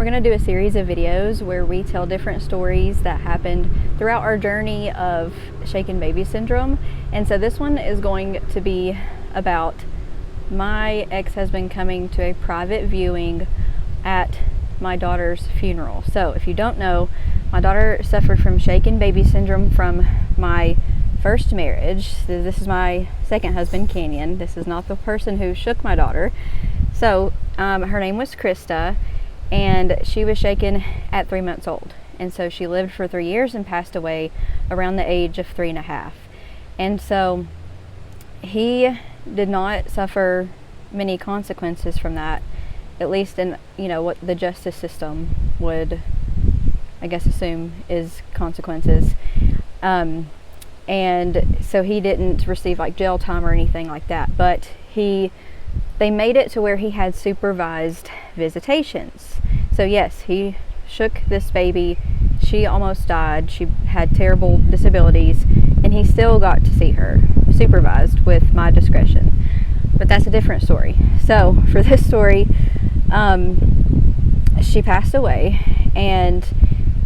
We're going to do a series of videos where we tell different stories that happened throughout our journey of shaken baby syndrome. And so this one is going to be about my ex-husband coming to a private viewing at my daughter's funeral. So if you don't know, my daughter suffered from shaken baby syndrome from my first marriage. So this is my second husband, Canyon. This is not the person who shook my daughter. So her name was Krista, and she was shaken at 3 months old. And so she lived for 3 years and passed away around the age of 3.5. And so he did not suffer many consequences from that, at least in, what the justice system would, I guess, assume is consequences. And so he didn't receive like jail time or anything like that, but they made it to where he had supervised visitations. So yes, he shook this baby. She almost died. She had terrible disabilities, and he still got to see her supervised with my discretion. But that's a different story. So for this story, she passed away, and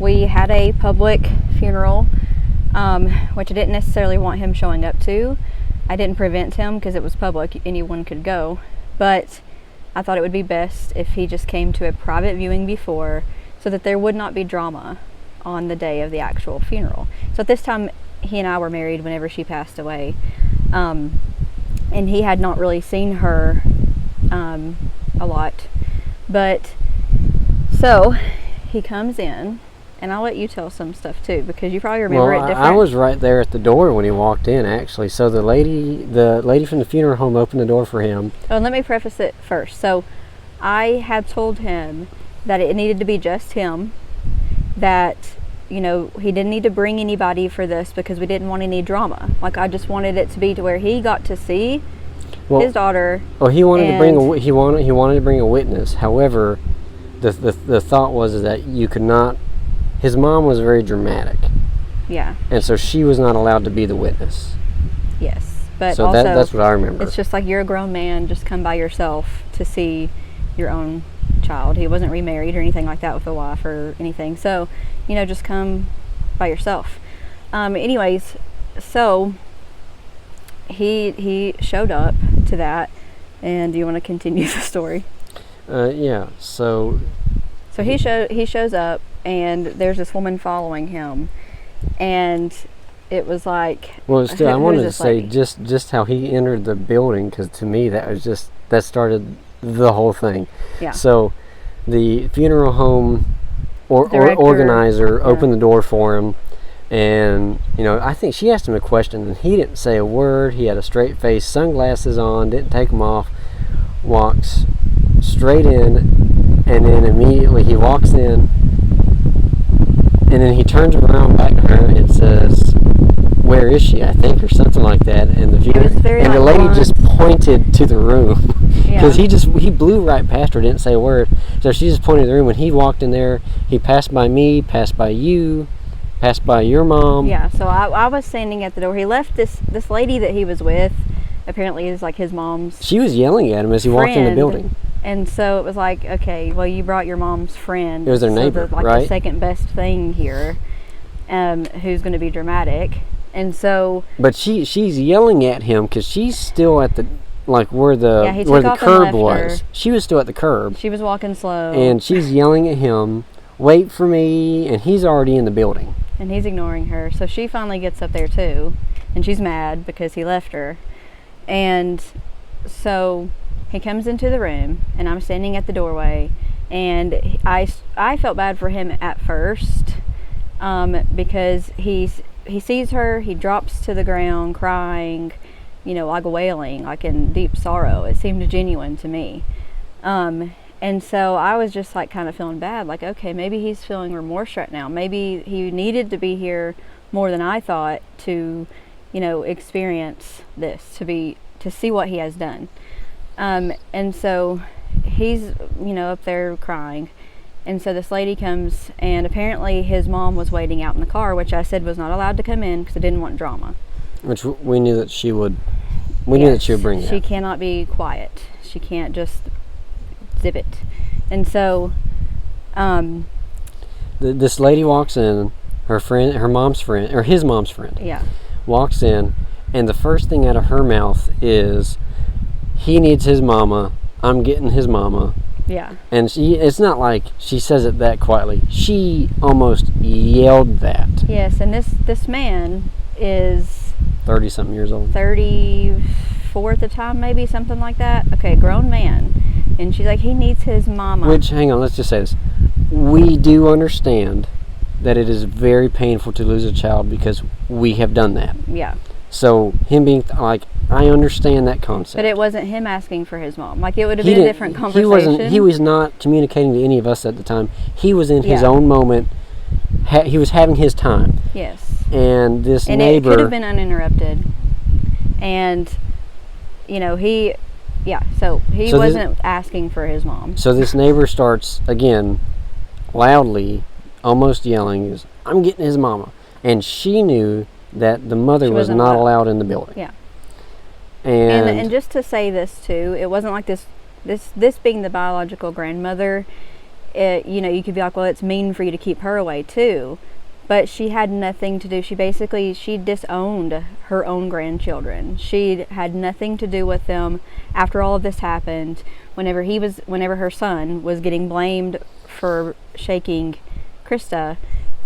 we had a public funeral, which I didn't necessarily want him showing up to. I didn't prevent him because it was public, anyone could go, but I thought it would be best if he just came to a private viewing before, so that there would not be drama on the day of the actual funeral. So at this time, he and I were married whenever she passed away, and he had not really seen her a lot. But so he comes in, and I'll let you tell some stuff too, because you probably remember it different. I was right there at the door when he walked in, actually. So the lady from the funeral home opened the door for him. Oh, and let me preface it first. So I had told him that it needed to be just him, that he didn't need to bring anybody for this because we didn't want any drama. Like, I just wanted it to be to where he got to see his daughter. Well, he wanted to bring a witness. However, the thought was that you could not. His mom was very dramatic. Yeah. And so she was not allowed to be the witness. Yes, but so also that's what I remember. It's just like, you're a grown man, just come by yourself to see your own child. He wasn't remarried or anything like that with a wife or anything. So, just come by yourself. Anyways, so he showed up to that, and do you want to continue the story? Yeah. So he shows up, and there's this woman following him, and it was like, well, still, I wanted to say just how he entered the building, because to me that started the whole thing. Yeah. So the funeral home organizer opened the door for him, and I think she asked him a question, and he didn't say a word. He had a straight face, sunglasses on, didn't take them off, walks straight in, and then immediately he walks in, and then he turns around back to her and says, "Where is she?" I think, or something like that. And the lady just pointed to the room, because he blew right past her, didn't say a word. So she just pointed to the room. When he walked in there, he passed by me, passed by you, passed by your mom. Yeah. So I was standing at the door. He left this lady that he was with. Apparently, is like his mom's. She was yelling at him as he walked in the building. And so it was like, okay, well, you brought your mom's friend. It was their neighbor, right? The second best thing here, who's going to be dramatic. And so. But she's yelling at him because she's still at the where the curb was. She was still at the curb. She was walking slow. And she's yelling at him, "Wait for me!" And he's already in the building. And he's ignoring her. So she finally gets up there too, and she's mad because he left her. And so he comes into the room, and I'm standing at the doorway, and I felt bad for him at first, because he sees her, he drops to the ground crying, like wailing, like in deep sorrow. It seemed genuine to me. And so I was just like kind of feeling bad, like, okay, maybe he's feeling remorse right now. Maybe he needed to be here more than I thought to, experience this, to see what he has done. And so he's, up there crying. And so this lady comes, and apparently his mom was waiting out in the car, which I said was not allowed to come in because I didn't want drama. Which we knew that she would. We knew that she would bring it. She cannot be quiet. She can't just zip it. And so This lady walks in, her mom's friend, or his mom's friend. Yeah. Walks in, and the first thing out of her mouth is, he needs his mama, I'm getting his mama. Yeah. And it's not like she says it that quietly. She almost yelled that. Yes, and this man is 30-something years old. 34 at the time, maybe, something like that. Okay, grown man. And she's like, he needs his mama. Which, hang on, let's just say this. We do understand that it is very painful to lose a child because we have done that. Yeah. So, him being, like, I understand that concept. But it wasn't him asking for his mom. Like, it would have been a different conversation. He was not communicating to any of us at the time. He was in his own moment. He was having his time. Yes. And this and neighbor... it could have been uninterrupted. And, you know, so he wasn't asking for his mom. So this neighbor starts, again, loudly, almost yelling, is, I'm getting his mama. And she knew that the mother was not allowed in the building. Yeah. And just to say this too, it wasn't like this being the biological grandmother, you know, you could be like, well, it's mean for you to keep her away too. But she had nothing to do. She disowned her own grandchildren. She had nothing to do with them after all of this happened. Whenever her son was getting blamed for shaking Krista,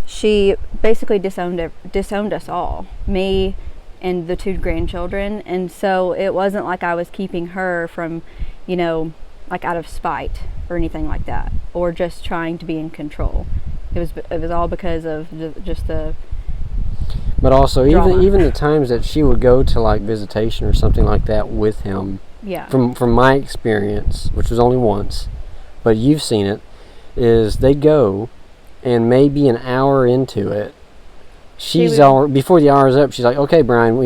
she basically disowned us all, me and the 2 grandchildren. And so it wasn't like I was keeping her from, you know, like out of spite or anything like that, or just trying to be in control. It was all because of just the But also, drama. even the times that she would go to, like, visitation or something like that with him, yeah. From my experience, which was only once, but you've seen it, is they go, and maybe an hour into it, before the hour is up, she's like, okay, Brian,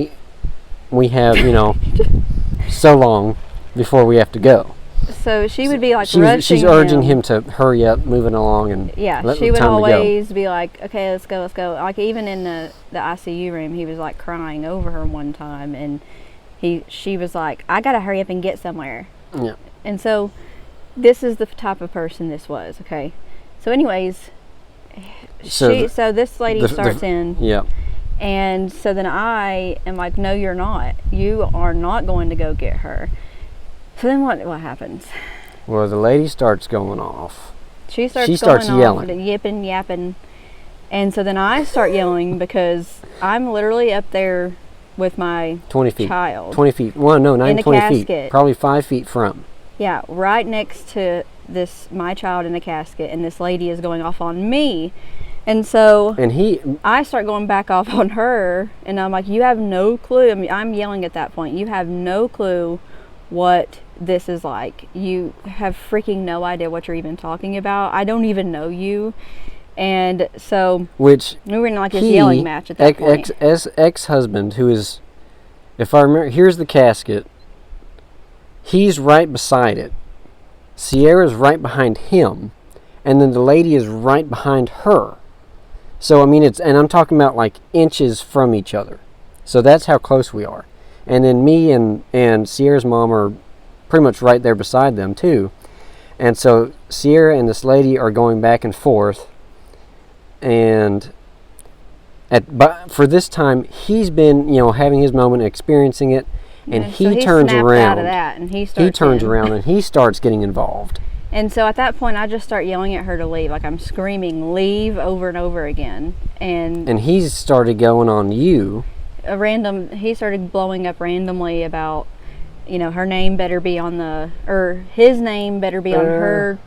we have, you know, so long before we have to go. So she would be like rushing she's urging him to hurry up, moving along, and she would always be like, okay, let's go. Like, even in the ICU room, he was like crying over her one time, and she was like, I gotta hurry up and get somewhere. Yeah. And so this is the type of person this was. Okay. So anyways, so this lady starts in. Yeah. And so then I am like, no, you're not. You are not going to go get her. So then what happens? Well, the lady starts going off. She starts yelling. Off, yipping, yapping. And so then I start yelling because I'm literally up there with my 20 feet. Child. 20 feet. Well, no, not even 20 casket. feet. Probably 5 feet from. Yeah, right next to my child in the casket, and this lady is going off on me. And so I start going back off on her, and I'm like, you have no clue. I mean, I'm yelling at that point. You have no clue what this is like. You have freaking no idea what you're even talking about. I don't even know you. And so we were in like this yelling match at that point. Ex-husband, who is, if I remember, here's the casket. He's right beside it. Sierra's right behind him, and then the lady is right behind her. So I mean, and I'm talking about like inches from each other. So that's how close we are. And then me and Sierra's mom are pretty much right there beside them too. And so Sierra and this lady are going back and forth. And for this time, he's been, you know, having his moment, experiencing it. And he turns around. Out of that, and he turns around and he starts getting involved. And so at that point, I just start yelling at her to leave. Like, I'm screaming, leave, over and over again. And he's started going on you. He started blowing up randomly about, you know, her name better be on his name better be on her.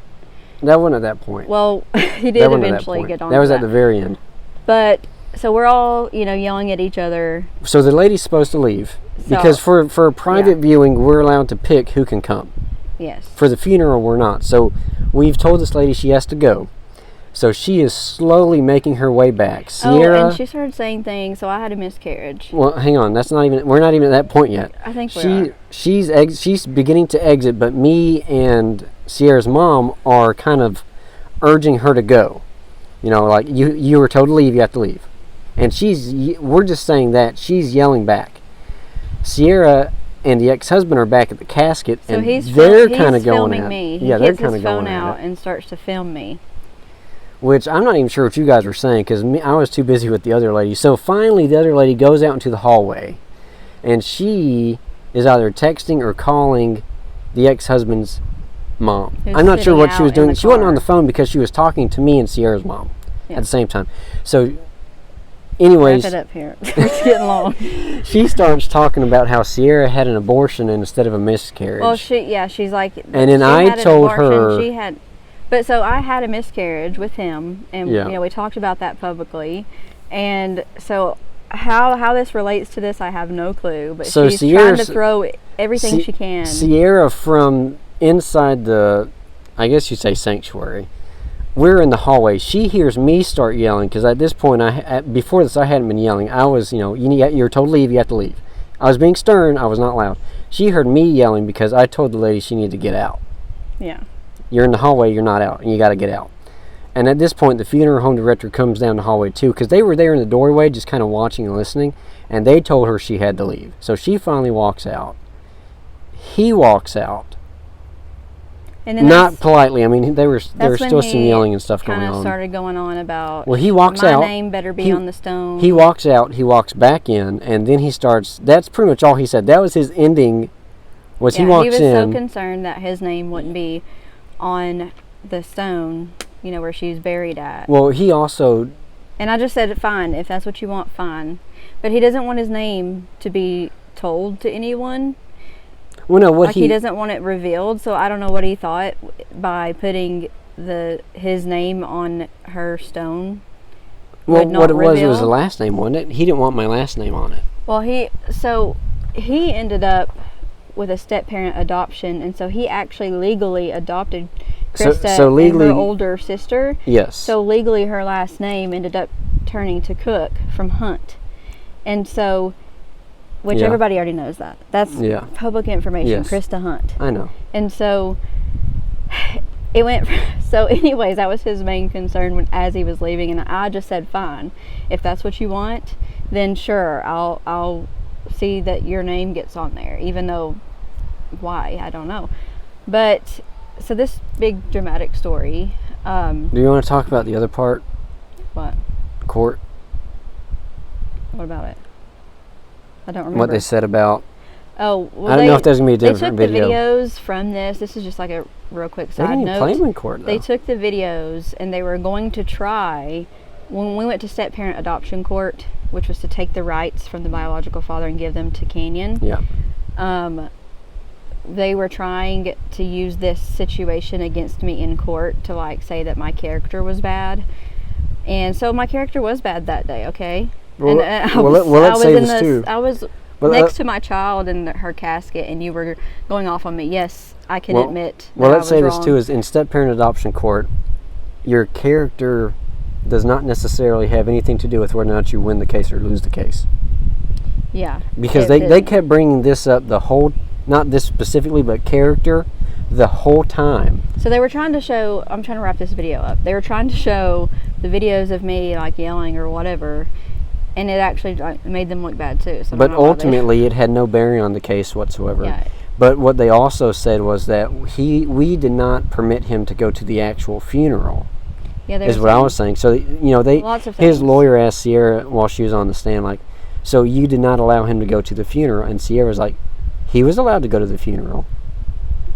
That wasn't at that point. Well, he did eventually get on that. Was at the very end. But, so we're all, you know, yelling at each other. So the lady's supposed to leave. Because for a private viewing, we're allowed to pick who can come. Yes. For the funeral, we're not. So we've told this lady she has to go. So she is slowly making her way back. Sierra, and she started saying things, so I had a miscarriage. Well, hang on. We're not even at that point yet. I think we are. She's beginning to exit, but me and Sierra's mom are kind of urging her to go. You know, like, you were told to leave, you have to leave. And we're just saying that. She's yelling back. Sierra and the ex-husband are back at the casket, so and they're kind of going filming at me. Yeah, they're kind of going phone out and starts to film me. which I'm not even sure what you guys were saying because I was too busy with the other lady. So finally, the other lady goes out into the hallway, and she is either texting or calling the ex-husband's mom. I'm not sure what she was doing. She wasn't on the phone because she was talking to me and Sierra's mom at the same time. So anyways, wrap it up here. It's getting long. She starts talking about how Sierra had an abortion instead of a miscarriage. Well, she's like, and then I told her, but so I had a miscarriage with him, and we talked about that publicly, and so how this relates to this, I have no clue. But so she's trying to throw everything she can. Sierra, from inside the, I guess you'd say, sanctuary. We're in the hallway. She hears me start yelling because at this point, before this, I hadn't been yelling. I was, you're told to leave, you have to leave. I was being stern. I was not loud. She heard me yelling because I told the lady she needed to get out. Yeah. You're in the hallway. You're not out, and you got to get out. And at this point, the funeral home director comes down the hallway too because they were there in the doorway, just kind of watching and listening. And they told her she had to leave. So she finally walks out. He walks out. And then not politely. I mean, there was still some yelling and stuff going on. Kind of started going on about. Well, he walks out. My name better be on the stone. He walks out. He walks back in, and then he starts. That's pretty much all he said. That was his ending. He walks in. He was so concerned that his name wouldn't be on the stone, where she's buried at. Well, he also. And I just said, fine, if that's what you want, fine. But he doesn't want his name to be told to anyone. Well, no, he doesn't want it revealed, so I don't know what he thought by putting his name on her stone. Well, what it was the last name, wasn't it? He didn't want my last name on it. Well, he ended up with a step-parent adoption, and so he actually legally adopted Krista and her older sister. Yes. So legally, her last name ended up turning to Cook from Hunt, and so. Which everybody already knows that. That's public information. Yes. Krista Hunt. I know. And so it went. So, anyways, that was his main concern as he was leaving, and I just said, "Fine, if that's what you want, then sure, I'll see that your name gets on there, even though why I don't know." But so this big dramatic story. Do you want to talk about the other part? What? Court. What about it? I don't remember what they said about. Oh, well, I don't know if there's gonna be a different video. They took the videos from this. This is just like a real quick side note. They didn't play them in court, though. They took the videos and they were going to try. When we went to step-parent adoption court, which was to take the rights from the biological father and give them to Canyon. Yeah. They were trying to use this situation against me in court to say that my character was bad, and so my character was bad that day. Okay. Well, let's say this too. I was next to my child in her casket, and you were going off on me. Yes, I can admit. Well, let's say this too: is in step-parent adoption court, your character does not necessarily have anything to do with whether or not you win the case or lose the case. Yeah. Because they kept bringing this up the whole, not this specifically, but character, the whole time. So they were trying to show. I'm trying to wrap this video up. They were trying to show the videos of me yelling or whatever. And it actually made them look bad too. So but ultimately, it had no bearing on the case whatsoever. Yeah. But what they also said was that we did not permit him to go to the actual funeral. Yeah, is what I was saying. So his lawyer asked Sierra while she was on the stand, so you did not allow him to go to the funeral, and Sierra was like, he was allowed to go to the funeral,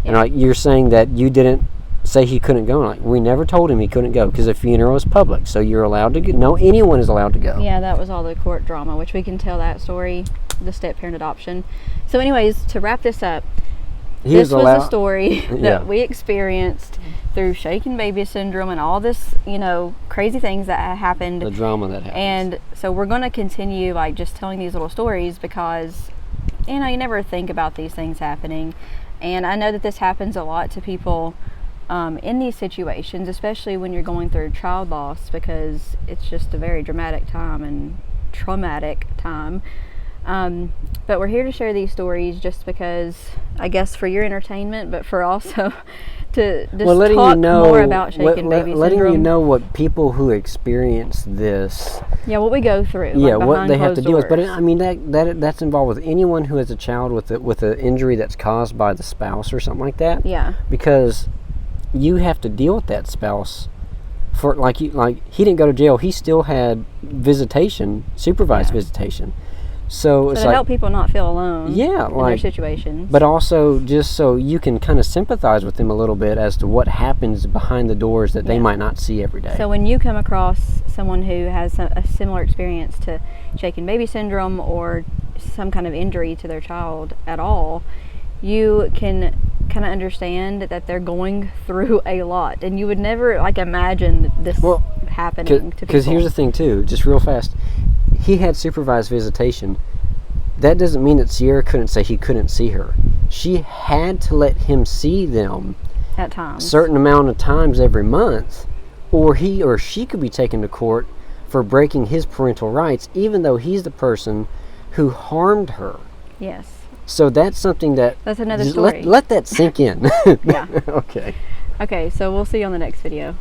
and you're saying that you didn't say he couldn't go. We never told him he couldn't go because the funeral is public, so you're allowed to go. No, anyone is allowed to go. Yeah, that was all the court drama, which we can tell that story, the step-parent adoption. So anyways, to wrap this up, this was a story that we experienced through shaken baby syndrome and all this, crazy things that happened. The drama that happened. And so we're going to continue just telling these little stories because, you never think about these things happening. And I know that this happens a lot to people in these situations, especially when you're going through child loss, because it's just a very dramatic time and traumatic time. But we're here to share these stories just because, I guess, for your entertainment, but for also to just talk more about shaken baby syndrome. Letting you know what people who experience this. Yeah, what we go through. What they have to deal with. But I mean, that's involved with anyone who has a child with an injury that's caused by the spouse or something like that. Yeah. Because you have to deal with that spouse for like he didn't go to jail. He still had visitation, supervised visitation. So it's to help people not feel alone. Yeah, in their situations. But also just so you can kind of sympathize with them a little bit as to what happens behind the doors that they might not see every day. So when you come across someone who has a similar experience to shaken baby syndrome or some kind of injury to their child at all, you can kind of understand that they're going through a lot, and you would never imagine this happening to people. Because here's the thing too, just real fast, he had supervised visitation. That doesn't mean that Sierra couldn't say he couldn't see her. She had to let him see them at times, certain amount of times every month, or he or she could be taken to court for breaking his parental rights, even though he's the person who harmed her. Yes. So that's something that's another story. Let that sink in. Yeah. Okay. Okay, so we'll see you on the next video.